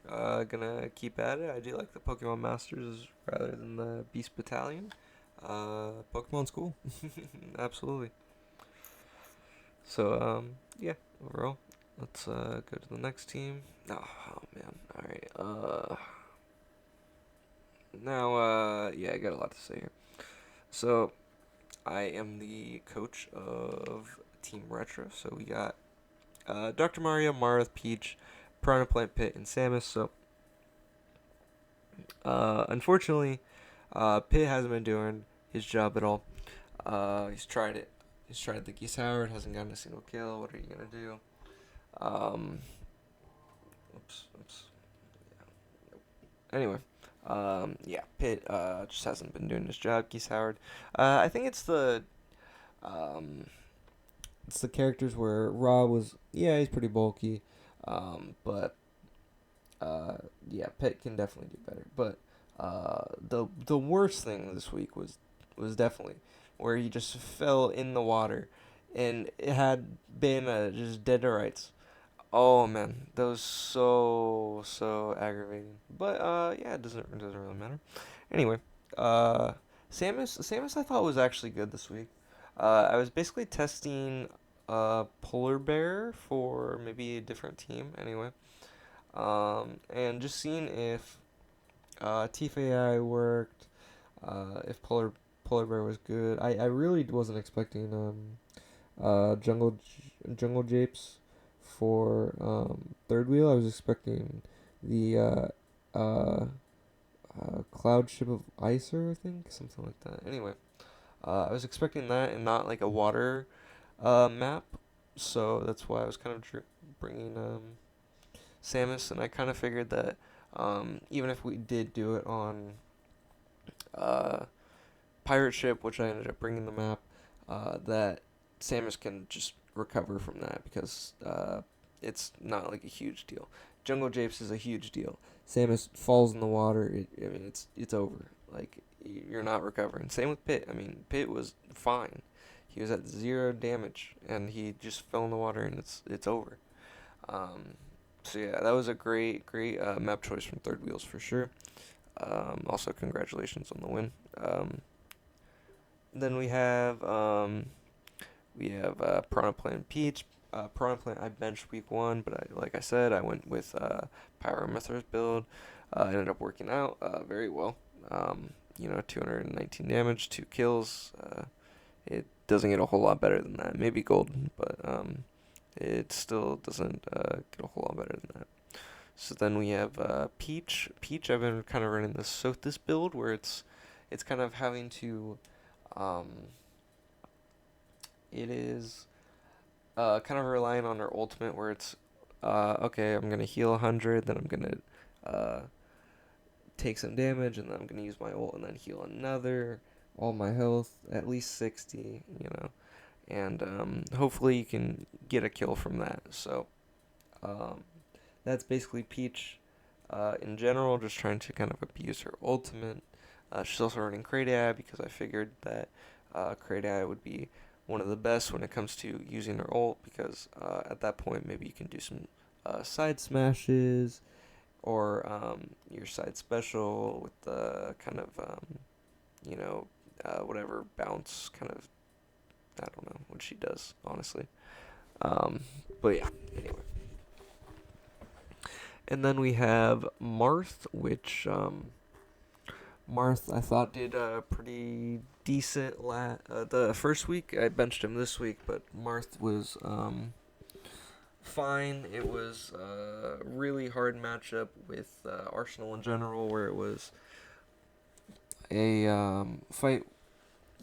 gonna keep at it. I do like the Pokemon Masters rather than the Beast Battalion. Pokemon's cool, absolutely. So yeah, overall, let's go to the next team. Oh man, all right. Now yeah, I got a lot to say here. So I am the coach of Team Retro. So we got Dr. Mario, Marth, Peach, Piranha Plant Pit, and Samus. So unfortunately, Pit hasn't been doing his job at all. He's tried it. He's tried the Geese Howard, hasn't gotten a single kill. What are you gonna do? Um, oops. Anyway, yeah, Pitt just hasn't been doing his job. Geese Howard. I think um, it's the characters where Rob was. Yeah, he's pretty bulky, but yeah, Pitt can definitely do better. But the worst thing this week was definitely where he just fell in the water, and it had been just dead to rights. Oh man, that was so aggravating. But yeah, it doesn't really matter. Anyway, uh, Samus I thought was actually good this week. I was basically testing Polar Bear for maybe a different team. Anyway, and just seeing if TFAI worked, if Polar Bear was good. I really wasn't expecting Jungle Japes for third wheel. I was expecting the Cloud Ship of Icer, I think, something like that. Anyway, I was expecting that and not like a water map, so that's why I was kind of bringing Samus, and I kind of figured that even if we did do it on uh, Pirate Ship, which I ended up bringing the map, that Samus can just recover from that because it's not like a huge deal. Jungle Japes is a huge deal. Samus falls in the water. I mean, it's over. Like you're not recovering. Same with Pitt. I mean, Pitt was fine. He was at 0 damage, and he just fell in the water, and it's over. Um, so yeah, that was a great map choice from Third Wheels for sure. Also, congratulations on the win. Then we have Piranha Plant Peach. Piranha Plant I benched week one, but like I said, I went with Pyromether's build. Ended up working out very well. 219 damage, 2 kills. It doesn't get a whole lot better than that. Maybe golden, but it still doesn't get a whole lot better than that. So then we have Peach. Peach, I've been kind of running this Sothis build where it's kind of having to um, it is kind of relying on her ultimate where it's okay, I'm gonna heal 100, then I'm gonna uh, take some damage, and then I'm gonna use my ult and then heal another, all my health at least 60, and hopefully you can get a kill from that. So um, that's basically Peach in general, just trying to kind of abuse her ultimate. She's also running Great AI because I figured that Great AI would be one of the best when it comes to using her ult because at that point maybe you can do some side smashes or your side special with the kind of whatever bounce kind of, I don't know what she does honestly. But yeah, anyway. And then we have Marth, which Marth I thought did pretty decent. The first week I benched him this week, but Marth was fine. It was a really hard matchup with Arsenal in general, where it was a fight.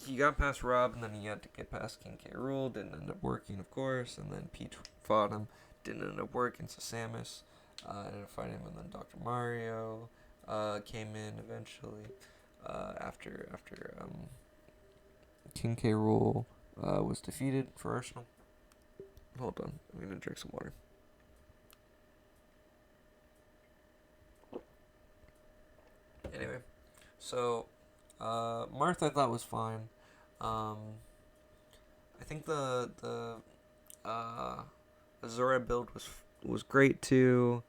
He got past Rob, and then he had to get past King K. Rool. Didn't end up working, of course. And then Peach fought him. Didn't end up working. So Samus ended up fighting him, and then Dr. Mario came in eventually after King K. Rool was defeated for Arsenal. Hold on, I'm gonna drink some water. Anyway, so Marth I thought was fine. Um, I think the Azura build was great too.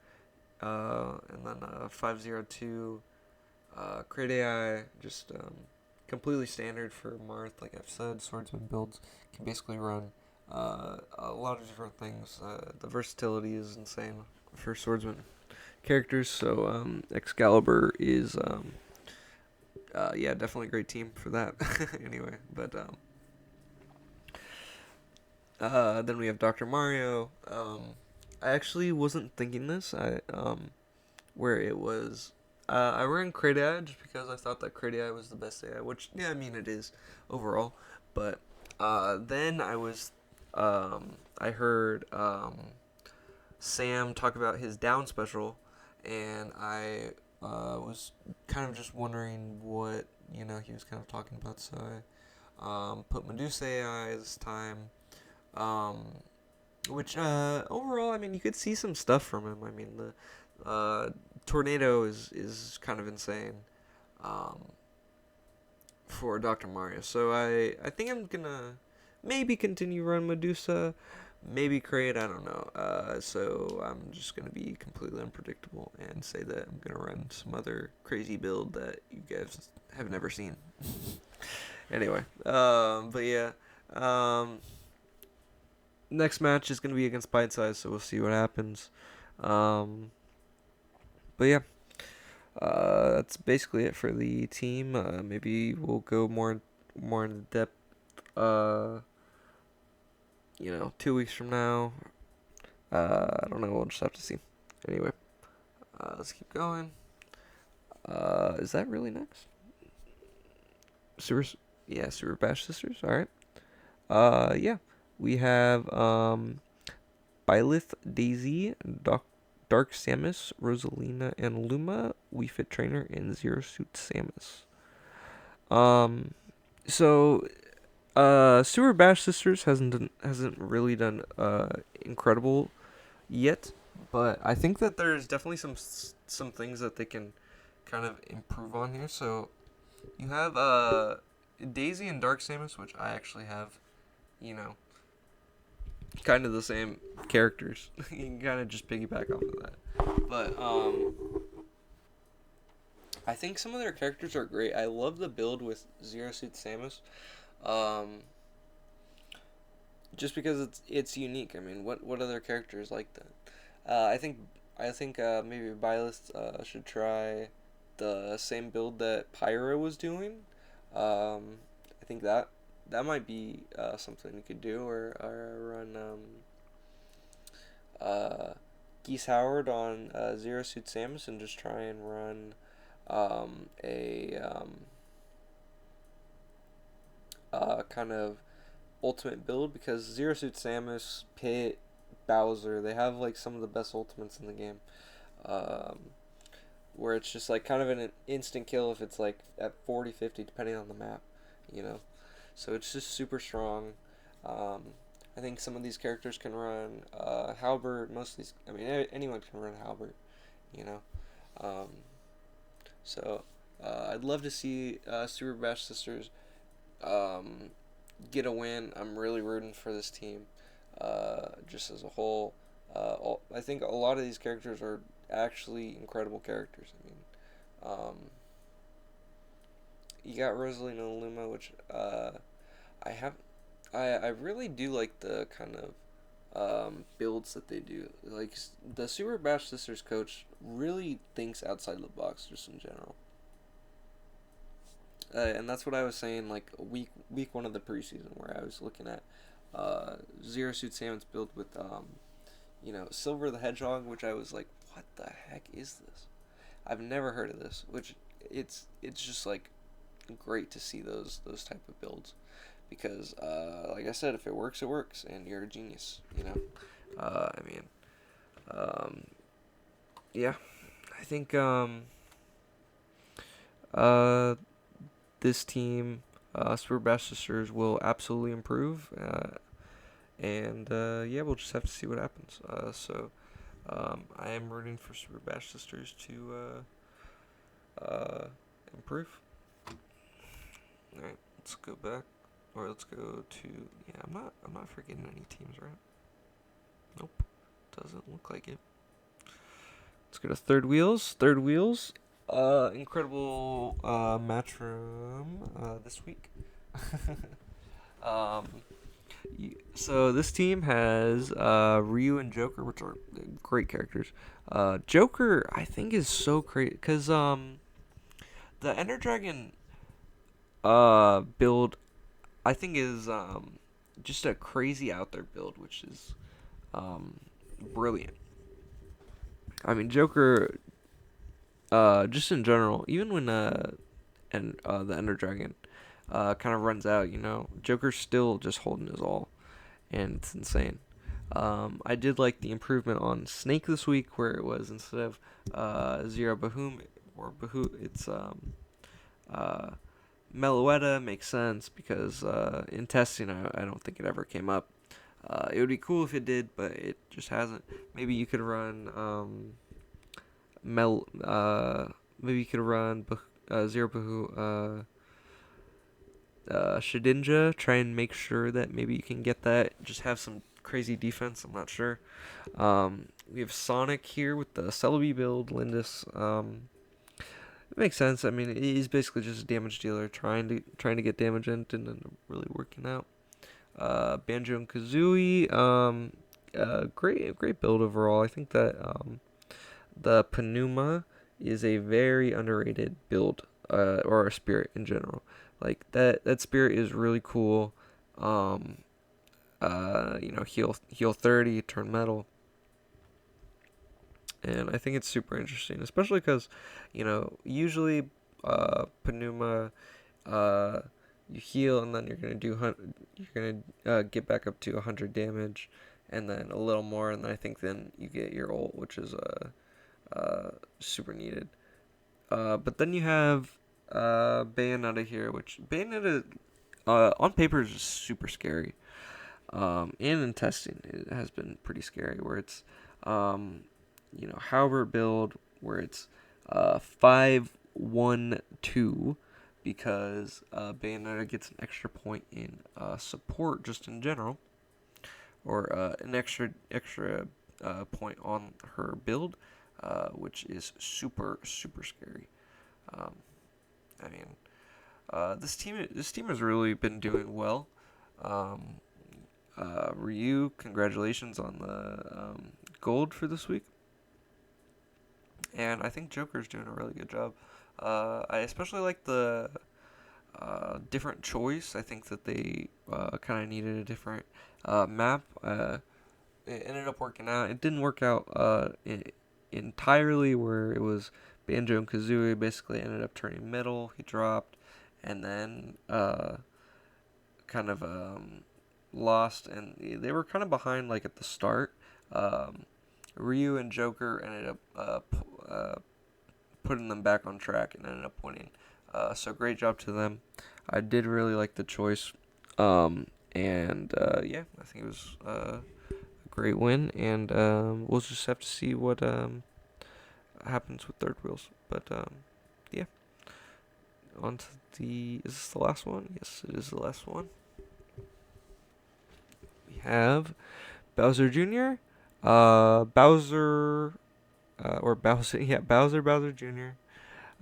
And then 502 Crit AI just completely standard for Marth. Like I've said, swordsman builds can basically run a lot of different things. The versatility is insane for swordsman characters. So Excalibur is yeah, definitely a great team for that. Anyway, but then we have Dr. Mario. I actually wasn't thinking this. Where it was, I ran Crit AI just because I thought that Crit AI was the best AI, which yeah, I mean it is overall. But then I heard Sam talk about his down special, and I was kind of just wondering what he was kind of talking about. So I put Medusa AI this time. Um, which overall, I mean, you could see some stuff from him. I mean, the tornado is kind of insane um, for Dr. Mario. So I think I'm gonna maybe continue run Medusa, maybe create, I don't know. So I'm just gonna be completely unpredictable and say that I'm gonna run some other crazy build that you guys have never seen. Anyway, but yeah. Next match is gonna be against Bite Size, so we'll see what happens. Um, but yeah, that's basically it for the team. Maybe we'll go more in depth. 2 weeks from now. I don't know. We'll just have to see. Anyway, let's keep going. Is that really next? Super Bash Sisters. All right. Yeah, we have Byleth, Daisy, Dark Samus, Rosalina, and Luma, Wii Fit Trainer, and Zero Suit Samus. So Super Bash Sisters hasn't really done incredible yet, but I think that there's definitely some things that they can kind of improve on here. So You have Daisy and Dark Samus, which I actually have. You know, kind of the same characters. You can kind of just piggyback off of that. But I think some of their characters are great. I love the build with Zero Suit Samus. Um, just because it's unique. I mean, what other characters like that? I think maybe Byleth should try the same build that Pyra was doing. I think that might be something you could do, or run uh, Geese Howard on Zero Suit Samus and just try and run a kind of ultimate build, because Zero Suit Samus, Pit, Bowser, they have like some of the best ultimates in the game. Um, where it's just like kind of an instant kill if it's like at 40, 50, depending on the map, you know? So it's just super strong. Um, I think some of these characters can run Halbert. Most of these, I mean, anyone can run Halbert, you know? Um, so I'd love to see Super Bash Sisters um, get a win. I'm really rooting for this team, just as a whole. I think a lot of these characters are actually incredible characters. I mean, you got Rosalina Luma, which I have. I really do like the kind of builds that they do. Like the Super Bash Sisters coach really thinks outside the box, just in general. And that's what I was saying, like week one of the preseason, where I was looking at Zero Suit Samus build with Silver the Hedgehog, which I was like, what the heck is this? I've never heard of this. Which it's just like great to see those type of builds, because like I said, if it works, it works, and you're a genius. I mean, um, yeah, I think uh this team, Super Bash Sisters, will absolutely improve. And yeah, we'll just have to see what happens. I am rooting for Super Bash Sisters to improve. All right, let's go back, or let's go to. Yeah, I'm not forgetting any teams, right? Nope, doesn't look like it. Let's go to third wheels. Third wheels. Incredible match from this week. um, so this team has Ryu and Joker, which are great characters. Joker, I think, is so great because the Ender Dragon build, I think, is just a crazy out there build, which is um, brilliant. I mean, Joker, just in general, even when the Ender Dragon kind of runs out, Joker's still just holding his all, and it's insane. I did like the improvement on Snake this week, where it was, instead of Zero Bahoom or Bahoo, it's uh, Meloetta. Makes sense because in testing, I don't think it ever came up. It would be cool if it did, but it just hasn't. Maybe you could run Mel. Maybe you could run Zero Bahoo. Shedinja. Try and make sure that maybe you can get that. Just have some crazy defense. I'm not sure. We have Sonic here with the Celebi build. Lindis. It makes sense. I mean, he's basically just a damage dealer, trying to get damage in, and really working out. Banjo and Kazooie. Great build overall. I think that the Panuma is a very underrated build, or a spirit in general. Like that spirit is really cool. Um, heal 30, turn metal, and I think it's super interesting, especially because, usually, Panuma, uh, you heal and then you're gonna get back up to 100 damage, and then a little more, and then I think then you get your ult, which is super needed. But then you have Bayonetta here, which Bayonetta on paper is just super scary. And in testing, it has been pretty scary. Where it's, Halbert build, where it's 5-1-2 because Bayonetta gets an extra point in support just in general, or an extra point on her build, which is super scary. Um, I mean, this team has really been doing well. Um, Ryu, congratulations on the gold for this week, and I think Joker's doing a really good job. I especially like the different choice. I think that they kind of needed a different map. It ended up working out. It didn't work out entirely where it was Banjo and Kazooie basically ended up turning middle. He dropped, and then kind of lost, and they were kind of behind like at the start. Um, Ryu and Joker ended up putting them back on track and ended up winning. So great job to them. I did really like the choice, and yeah, I think it was a great win, and we'll just have to see what happens with third wheels. But yeah, on to is this the last one? Yes, it is the last one. We have Bowser Jr., Bowser, or Bowser, yeah, Bowser Jr.,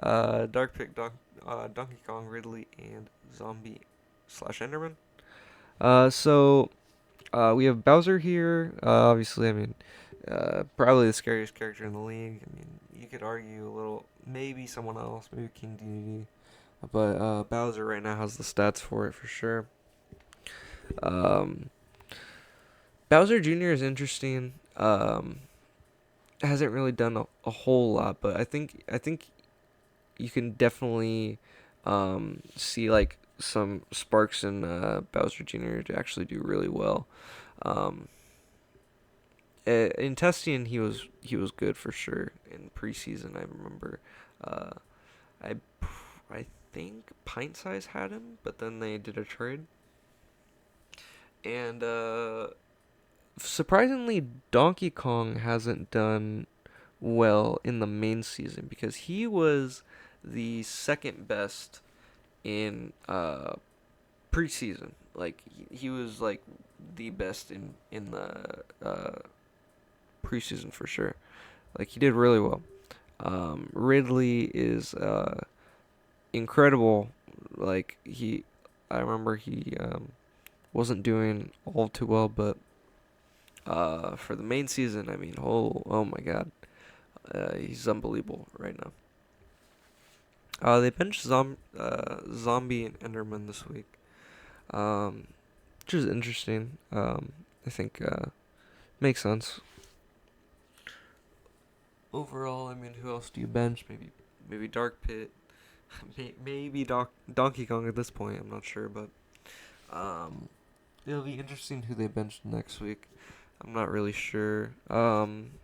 Dark Pit, Donkey Kong, Ridley, and Zombie slash Enderman. So we have Bowser here. Obviously, I mean, probably the scariest character in the league. I mean, you could argue a little, maybe someone else, maybe King Dedede, but Bowser right now has the stats for it for sure. Um, Bowser Jr. is interesting. Hasn't really done a whole lot, but I think you can definitely see like some sparks in Bowser Jr. to actually do really well. Um, in testing, he was good for sure in preseason. I remember, uh, I I think Pint Size had him, but then they did a trade, and surprisingly, Donkey Kong hasn't done well in the main season because he was the second best in preseason. Like he was like the best in the preseason for sure. Like he did really well. Ridley is incredible. Like I remember he wasn't doing all too well, but for the main season, I mean, oh my God, he's unbelievable right now. They benched Zombie and Enderman this week, um, which is interesting. I think makes sense. Overall, I mean, who else do you bench? Maybe Dark Pit, maybe Donkey Kong at this point. I'm not sure, but um, it'll be interesting who they bench next week. I'm not really sure. But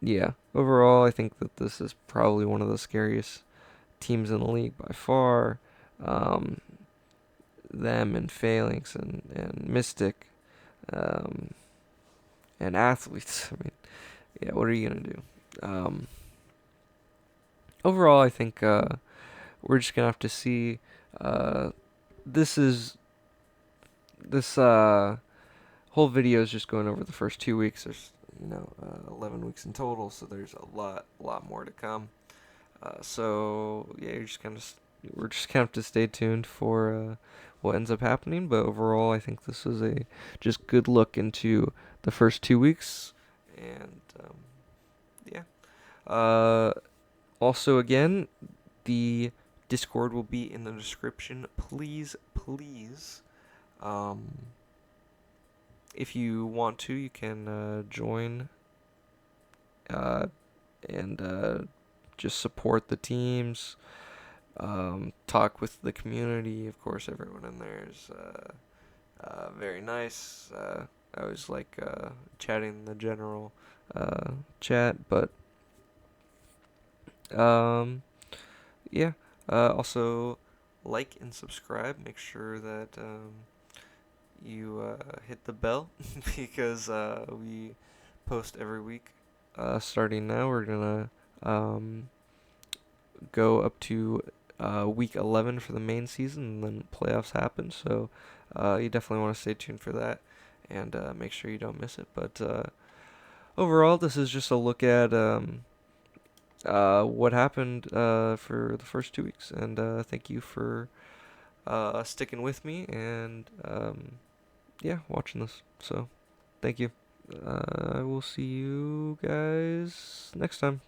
yeah. Overall, I think that this is probably one of the scariest teams in the league by far. Um, them and Phalanx and Mystic, um, and athletes. I mean, yeah. What are you gonna do? Um, Overall, I think we're just gonna have to see. Uh, this is this whole video is just going over the first 2 weeks. There's 11 weeks in total, so there's a lot more to come. So yeah, we're just gonna have to stay tuned for what ends up happening. But overall, I think this is a just good look into the first 2 weeks, and yeah. Uh, Also, again, the Discord will be in the description. Please, um, if you want to, you can join uh, and just support the teams, talk with the community. Of course, everyone in there is very nice. I always like chatting in the general chat, but yeah. Also, like and subscribe. Make sure that you hit the bell because we post every week. Starting now, we're gonna um, go up to week 11 for the main season, and then playoffs happen. So you definitely want to stay tuned for that, and make sure you don't miss it. But overall, this is just a look at what happened for the first 2 weeks, and thank you for sticking with me and yeah, watching this. So thank you. I will see you guys next time.